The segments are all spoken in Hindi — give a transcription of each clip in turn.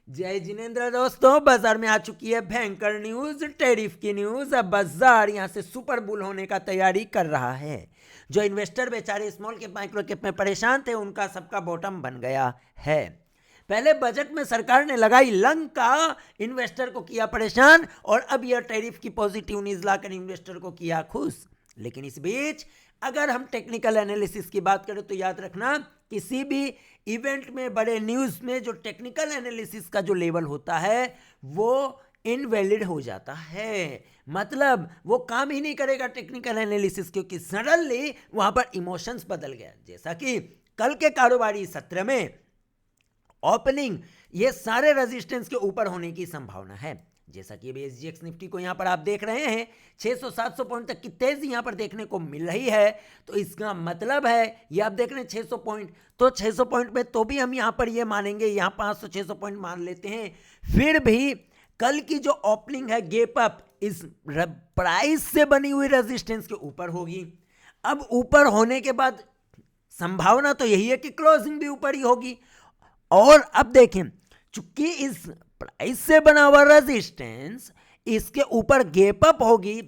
जय जिनेंद्र दोस्तों, बाजार में आ चुकी है भयंकर न्यूज, टैरिफ की न्यूज। अब बाजार यहां से सुपर बुल होने का तैयारी कर रहा है। जो इन्वेस्टर बेचारे स्मॉल कैप माइक्रो कैप में परेशान थे, उनका सबका बॉटम बन गया है। पहले बजट में सरकार ने लगाई लंका, इन्वेस्टर को किया परेशान, और अब यह टैरिफ की पॉजिटिव न्यूज लाकर इन्वेस्टर को किया खुश। लेकिन इस बीच अगर हम टेक्निकल एनालिसिस की बात करें तो याद रखना, किसी भी इवेंट में, बड़े न्यूज में जो टेक्निकल एनालिसिस का जो लेवल होता है वो इनवैलिड हो जाता है। मतलब वो काम ही नहीं करेगा टेक्निकल एनालिसिस, क्योंकि सडनली वहां पर इमोशंस बदल गया। जैसा कि कल के कारोबारी सत्र में ओपनिंग ये सारे रेजिस्टेंस के ऊपर होने की संभावना है। जैसा कि अभी एसजीएक्स निफ्टी को यहां पर आप देख रहे हैं, 600-700 पॉइंट तक की तेजी यहां पर देखने को मिल रही है। तो इसका मतलब है, ये आप देख रहे हैं 600 पॉइंट, तो 600 पॉइंट में तो भी हम यहां पर ये मानेंगे, यहां 500-600 पॉइंट मान लेते हैं, फिर भी कल की जो ओपनिंग है गैप अप इस प्राइस से बनी हुई रेजिस्टेंस के ऊपर होगी। अब ऊपर होने के बाद संभावना तो यही है कि क्लोजिंग भी ऊपर ही होगी। और अब देखें, चूंकि इस प्राइस से बना हुआ रेजिस्टेंस इसके ऊपर गैप अप होगी,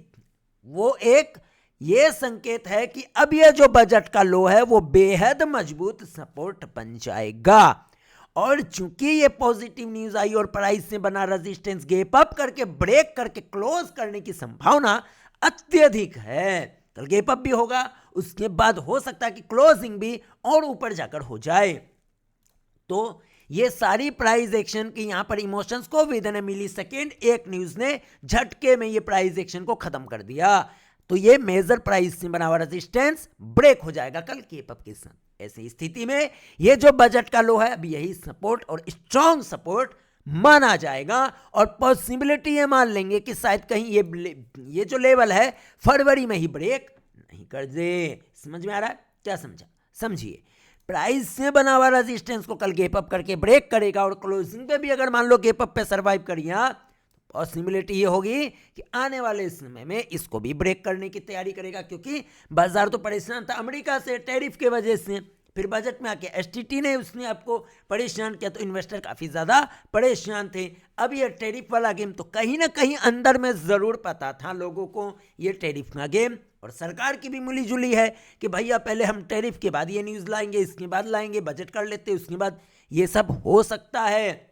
वो एक ये संकेत है कि अब ये जो बजट का लो है वो बेहद मजबूत सपोर्ट बन जाएगा। और चूंकि ये पॉजिटिव न्यूज आई और प्राइस से बना रेजिस्टेंस गैप अप करके ब्रेक करके क्लोज करने की संभावना अत्यधिक है। कल गैप अप भी होगा, उसके बाद हो सकता है कि क्लोजिंग भी और ऊपर जाकर हो जाए। तो ये सारी प्राइस एक्शन की यहां पर इमोशंस को विद इन मिली सेकेंड एक न्यूज ने झटके में ये प्राइस एक्शन को खत्म कर दिया। तो ये मेजर प्राइस से बना हुआ रेजिस्टेंस ब्रेक हो जाएगा कल गैप अप के साथ। ऐसी स्थिति में ये जो बजट का लो है, अब यही सपोर्ट और स्ट्रॉन्ग सपोर्ट माना जाएगा। और पॉसिबिलिटी ये मान लेंगे कि शायद कहीं ये जो लेवल है फरवरी में ही ब्रेक नहीं कर दे। समझ में आ रहा है? क्या समझा? समझिए, प्राइस से बना हुआ रेजिस्टेंस को कल गैप अप करके ब्रेक करेगा, और क्लोजिंग पे भी अगर मान लो गैप अप पे सरवाइव करिए, पॉसिबिलिटी ये होगी कि आने वाले समय में इसको भी ब्रेक करने की तैयारी करेगा। क्योंकि बाजार तो परेशान था अमेरिका से टैरिफ के वजह से, फिर बजट में आके एसटीटी ने उसने आपको परेशान किया, तो इन्वेस्टर काफी ज्यादा परेशान थे। अब ये टैरिफ वाला गेम तो कहीं ना कहीं अंदर में जरूर पता था लोगों को, ये टैरिफ का गेम, और सरकार की भी मिली जुली है कि भैया पहले हम टैरिफ के बाद ये न्यूज लाएंगे, इसके बाद लाएंगे, बजट कर लेते, उसके बाद ये सब हो सकता है।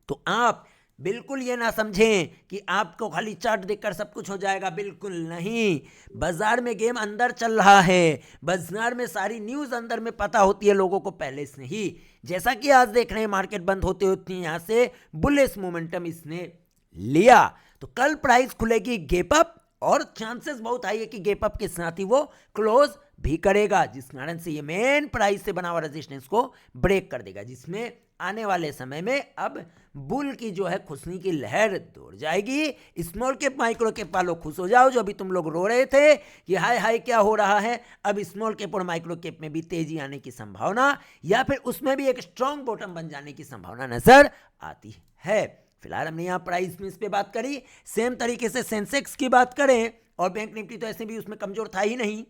तो आप बिल्कुल ये ना समझें कि आपको खाली चार्ट देखकर सब कुछ हो जाएगा, बिल्कुल नहीं। बाजार में गेम अंदर चल रहा है, बाजार में सारी न्यूज अंदर में पता होती है लोगों को पहले से ही। जैसा कि आज देख रहे हैं मार्केट बंद होते होते यहां से बुलिश मोमेंटम इसने लिया, तो कल प्राइस खुलेगी गैप अप, और चांसेस बहुत हाई है कि गैप अप के साथ ही वो क्लोज भी करेगा, जिस कारण से ये मेन प्राइस से बना हुआ रेजिस्टेंस को ब्रेक कर देगा, जिसमें आने वाले समय में अब बुल की जो है खुशनी की लहर दौड़ जाएगी। स्मॉल कैप माइक्रो कैप वालों खुश हो जाओ, जो अभी तुम लोग रो रहे थे कि हाय हाय क्या हो रहा है, अब स्मॉल कैप और माइक्रो कैप में भी तेजी आने की संभावना, या फिर उसमें भी एक स्ट्रॉन्ग बॉटम बन जाने की संभावना नजर आती है। फिलहाल हमने यहाँ प्राइस में इस पे बात करी। सेम तरीके से सेंसेक्स की बात करें, और बैंक निफ्टी तो ऐसे भी उसमें कमजोर था ही नहीं,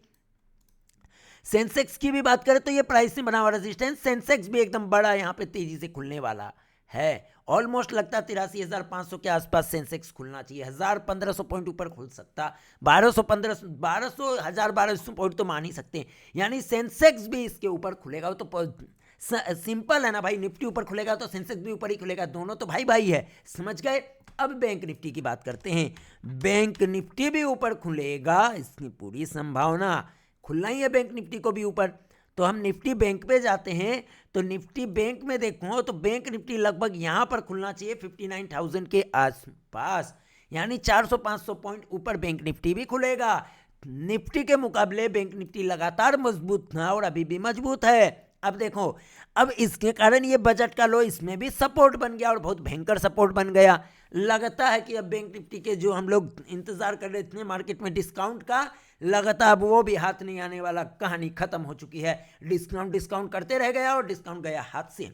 सेंसेक्स की भी बात करें तो ये प्राइस से बना हुआ रेजिस्टेंस, सेंसेक्स भी एकदम बड़ा यहाँ पे तेजी से खुलने वाला है। ऑलमोस्ट लगता है 83,500 के आसपास सेंसेक्स खुलना चाहिए, 1,000-1,500 पॉइंट ऊपर खुल सकता, 1,200 पॉइंट तो मान ही सकते हैं। यानी सेंसेक्स भी इसके ऊपर खुलेगा। तो सिंपल है ना भाई, निफ्टी ऊपर खुलेगा तो सेंसेक्स भी ऊपर ही खुलेगा, दोनों तो भाई भाई है, समझ गए। अब बैंक निफ्टी की बात करते हैं। बैंक निफ्टी भी ऊपर खुलेगा, इसकी पूरी संभावना, खुलना ही है बैंक निफ्टी को भी ऊपर। तो हम निफ्टी बैंक पे जाते हैं, तो निफ्टी बैंक में देखो तो बैंक निफ्टी लगभग यहां पर खुलना चाहिए 59,000 के आसपास, यानी 400-500 पॉइंट ऊपर बैंक निफ्टी भी खुलेगा। निफ्टी के मुकाबले बैंक निफ्टी लगातार मजबूत था और अभी भी मजबूत है। अब देखो, अब इसके कारण ये बजट का लो इसमें भी सपोर्ट बन गया, और बहुत भयंकर सपोर्ट बन गया। लगता है कि अब बैंक निफ्टी के जो हम लोग इंतजार कर रहे थे मार्केट में डिस्काउंट का, लगातार अब वो भी हाथ नहीं आने वाला, कहानी खत्म हो चुकी है। डिस्काउंट करते रह गया और डिस्काउंट गया हाथ से।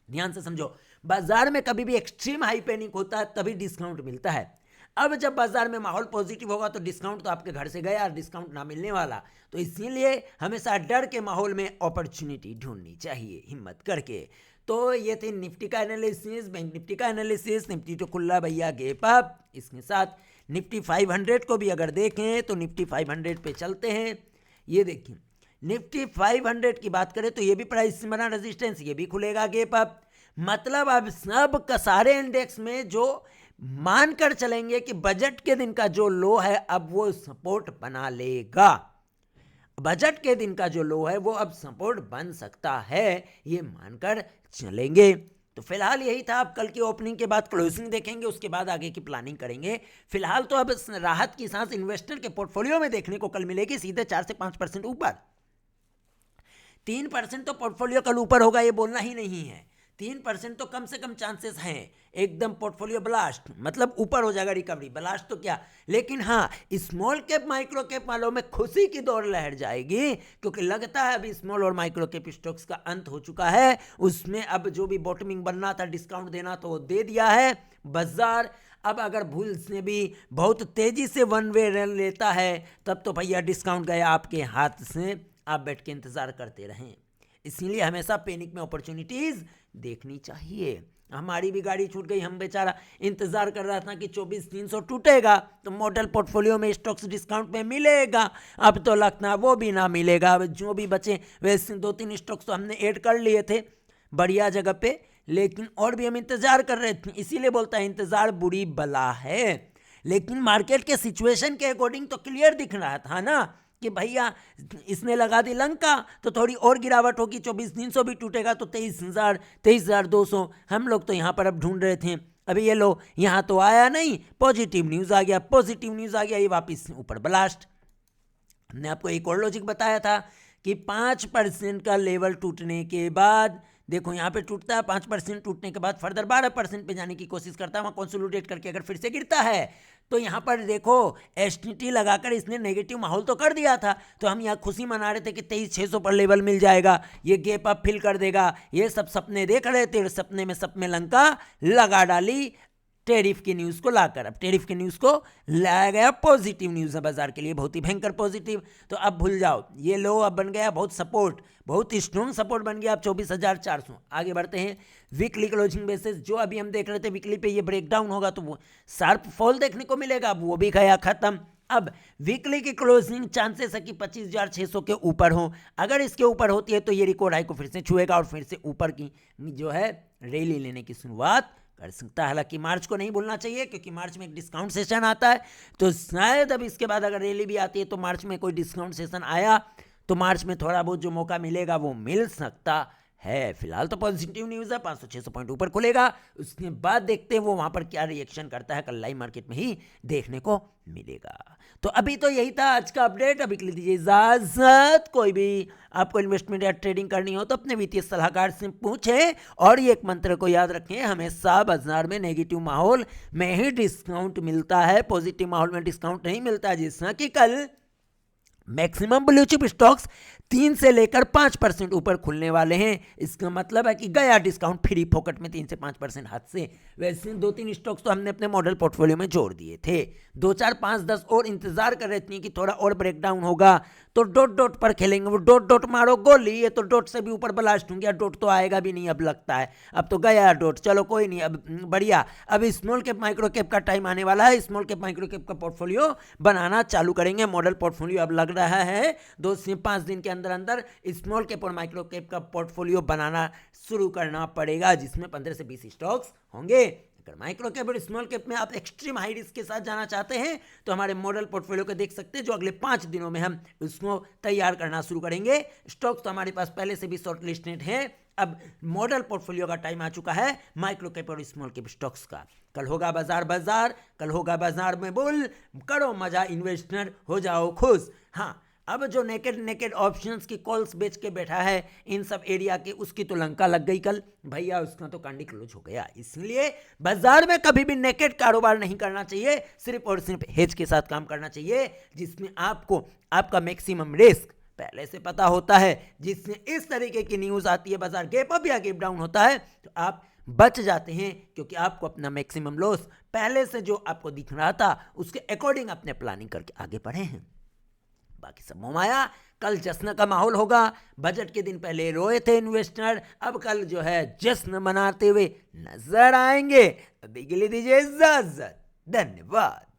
ध्यान से समझो, बाजार में कभी भी एक्सट्रीम हाई पैनिक होता है तभी डिस्काउंट मिलता है। अब जब बाजार में माहौल पॉजिटिव होगा तो डिस्काउंट तो आपके घर से गया, डिस्काउंट ना मिलने वाला। तो इसीलिए हमेशा डर के माहौल में अपॉर्चुनिटी ढूंढनी चाहिए हिम्मत करके। तो ये थे निफ्टी का एनालिसिस, बैंक निफ्टी का एनालिसिस। निफ्टी तो खुला भैया गैप अप, इसके साथ निफ्टी 500 को भी अगर देखें तो निफ्टी 500 पे चलते हैं। ये देखिए निफ्टी 500 की बात करें तो ये भी प्राइस बना रेजिस्टेंस, ये भी खुलेगा गैप अप। मतलब अब सब का सारे इंडेक्स में जो मानकर चलेंगे कि बजट के दिन का जो लो है अब वो सपोर्ट बना लेगा। बजट के दिन का जो लो है वो अब सपोर्ट बन सकता है, ये मानकर चलेंगे। तो फिलहाल यही था। अब कल की ओपनिंग के बाद क्लोजिंग देखेंगे, उसके बाद आगे की प्लानिंग करेंगे। फिलहाल तो अब राहत की सांस इन्वेस्टर के पोर्टफोलियो में देखने को कल मिलेगी, सीधे 4 से 5% ऊपर। 3% तो पोर्टफोलियो कल ऊपर होगा, ये बोलना ही नहीं है। 3% तो कम से कम चांसेस हैं। एकदम पोर्टफोलियो ब्लास्ट, मतलब ऊपर हो जाएगा, रिकवरी ब्लास्ट तो क्या। लेकिन हाँ, स्मॉल कैप माइक्रो कैप वालों में खुशी की दौड़ लहर जाएगी, क्योंकि लगता है अभी स्मॉल और माइक्रो कैप स्टॉक्स का अंत हो चुका है। उसमें अब जो भी बॉटमिंग बनना था, डिस्काउंट देना तो वो दे दिया है बाजार। अब अगर भूल से भी बहुत तेजी से वन वे रन लेता है तब तो भैया डिस्काउंट गया आपके हाथ से, आप बैठ के इंतजार करते रहें। इसीलिए हमेशा पैनिक में अपॉर्चुनिटीज देखनी चाहिए। हमारी भी गाड़ी छूट गई, हम बेचारा इंतजार कर रहा था कि 24,300 टूटेगा तो मॉडल पोर्टफोलियो में स्टॉक्स डिस्काउंट में मिलेगा। अब तो लगता है वो भी ना मिलेगा। अब जो भी बचे वैसे 2-3 स्टॉक्स तो हमने ऐड कर लिए थे बढ़िया जगह पे, लेकिन और भी हम इंतजार कर रहे थे। इसीलिए बोलता है इंतजार बुरी बला है। लेकिन मार्केट के सिचुएशन के अकॉर्डिंग तो क्लियर दिख रहा था ना कि भैया इसने लगा दी लंका तो थोड़ी और गिरावट होगी, 24,300 भी टूटेगा तो 23,000 23,200। हम लोग तो यहाँ पर अब ढूंढ रहे थे। अभी ये लो यहाँ तो आया नहीं, पॉजिटिव न्यूज़ आ गया, पॉजिटिव न्यूज़ आ गया, ये वापस ऊपर ब्लास्ट। हमने आपको एक और लॉजिक बताया था कि 5% का लेवल टूटने के बाद, देखो यहाँ पे टूटता है, 5% टूटने के बाद फर्दर 12% पे जाने की कोशिश करता है, वहाँ कंसोलिडेट करके अगर फिर से गिरता है तो यहाँ पर देखो एसटीटी लगाकर इसने नेगेटिव माहौल तो कर दिया था। तो हम यहाँ खुशी मना रहे थे कि 23,600 पर लेवल मिल जाएगा, ये गैप अप फिल कर देगा, ये सब सपने देख रहे थे। सपने में सब में लंका लगा डाली टैरिफ की न्यूज़ को लाकर। अब टैरिफ की न्यूज़ को लाया गया, पॉजिटिव न्यूज़ है बाजार के लिए, बहुत ही भयंकर पॉजिटिव। तो अब भूल जाओ, ये लो अब बन गया बहुत सपोर्ट, बहुत ही स्ट्रॉन्ग सपोर्ट बन गया अब 24,400। आगे बढ़ते हैं वीकली क्लोजिंग बेसिस। जो अभी हम देख रहे थे वीकली पे ये ब्रेकडाउन होगा तो वो शार्प फॉल देखने को मिलेगा, अब वो भी गया खत्म। अब वीकली की क्लोजिंग चांसेस है कि 25,600 के ऊपर हो। अगर इसके ऊपर होती है तो ये रिकॉर्ड हाई को फिर से छुएगा और फिर से ऊपर की जो है रैली लेने की शुरुआत कर सकता है। हालांकि मार्च को नहीं भूलना चाहिए, क्योंकि मार्च में एक डिस्काउंट सेशन आता है, तो शायद अब इसके बाद अगर रैली भी आती है तो मार्च में कोई डिस्काउंट सेशन आया तो मार्च में थोड़ा बहुत जो मौका मिलेगा वो मिल सकता है। फिलहाल तो पॉजिटिव न्यूज़ है, 500-600 पॉइंट ऊपर खुलेगा, उसके बाद देखते हैं वो वहां पर क्या रिएक्शन करता है, कल लाइव मार्केट में ही देखने को मिलेगा। तो अभी तो यही था आज का अपडेट। अभी के लिए दीजिए इजाजत। कोई भी आपको इन्वेस्टमेंट या ट्रेडिंग करनी हो तो अपने वित्तीय सलाहकार से पूछें, और ये एक मंत्र को याद रखें, हमेशा बाजार में नेगेटिव माहौल में ही डिस्काउंट मिलता है, पॉजिटिव माहौल में डिस्काउंट नहीं मिलता। जैसा कि कल मैक्सिमम ब्लू चिप स्टॉक्स 3 से लेकर 5% ऊपर खुलने वाले हैं। इसका मतलब है कि गया डिस्काउंट फ्री फोकट में 3 से 5% हाथ से। वैसे 2-3 स्टॉक्स तो हमने अपने मॉडल पोर्टफोलियो में जोड़ दिए थे। 2, 4, 5, 10 और इंतजार कर रहे थे कि थोड़ा और ब्रेकडाउन होगा तो डॉट डॉट पर खेलेंगे। वो डॉट डॉट मारो गोली, ये तो डॉट से भी ऊपर ब्लास्ट होंगे, डॉट तो आएगा भी नहीं अब लगता है। अब तो गया डॉट, चलो कोई नहीं, अब बढ़िया। अब स्मॉल कैप माइक्रो कैप का टाइम आने वाला है। स्मॉल कैप माइक्रो कैप का पोर्टफोलियो बनाना चालू करेंगे। मॉडल पोर्टफोलियो अब लग रहा है 2 से 5 दिन के अंदर अंदर स्मॉल कैप और माइक्रो कैप का पोर्टफोलियो बनाना शुरू करना पड़ेगा, जिसमें 15 से 20 स्टॉक्स होंगे। अगर माइक्रो कैप और स्मॉल कैप में आप एक्सट्रीम हाई रिस्क के साथ जाना चाहते हैं तो हमारे मॉडल पोर्टफोलियो को देख सकते हैं, जो अगले 5 दिनों में हम उसको तैयार करना शुरू करेंगे। स्टॉक्स तो हमारे पास पहले से भी शॉर्ट लिस्टेड हैं। अब मॉडल पोर्टफोलियो का टाइम आ चुका है माइक्रो कैप और स्मॉल कैप स्टॉक्स का। कल होगा बाजार, कल होगा बाजार में बुल, करो मजा इन्वेस्टर, हो जाओ खुश। हाँ, अब जो नेकेड ऑप्शंस की कॉल्स बेच के बैठा है इन सब एरिया के, उसकी तो लंका लग गई कल भैया, उसका तो कांडी क्लोज हो गया। इसलिए बाजार में कभी भी नेकेड कारोबार नहीं करना चाहिए, सिर्फ और सिर्फ हेज के साथ काम करना चाहिए, जिसमें आपको आपका मैक्सिमम रिस्क पहले से पता होता है। जिसमें इस तरीके की न्यूज़ आती है, बाजार गैप अप या गैप डाउन होता है, तो आप बच जाते हैं, क्योंकि आपको अपना मैक्सिमम लॉस पहले से जो आपको दिख रहा था उसके अकॉर्डिंग अपने प्लानिंग करके आगे बढ़े हैं। बाकी सब मोह माया, कल जश्न का माहौल होगा। बजट के दिन पहले रोए थे इन्वेस्टर, अब कल जो है जश्न मनाते हुए नजर आएंगे। अभी के लिए दीजिए इजाजत, धन्यवाद।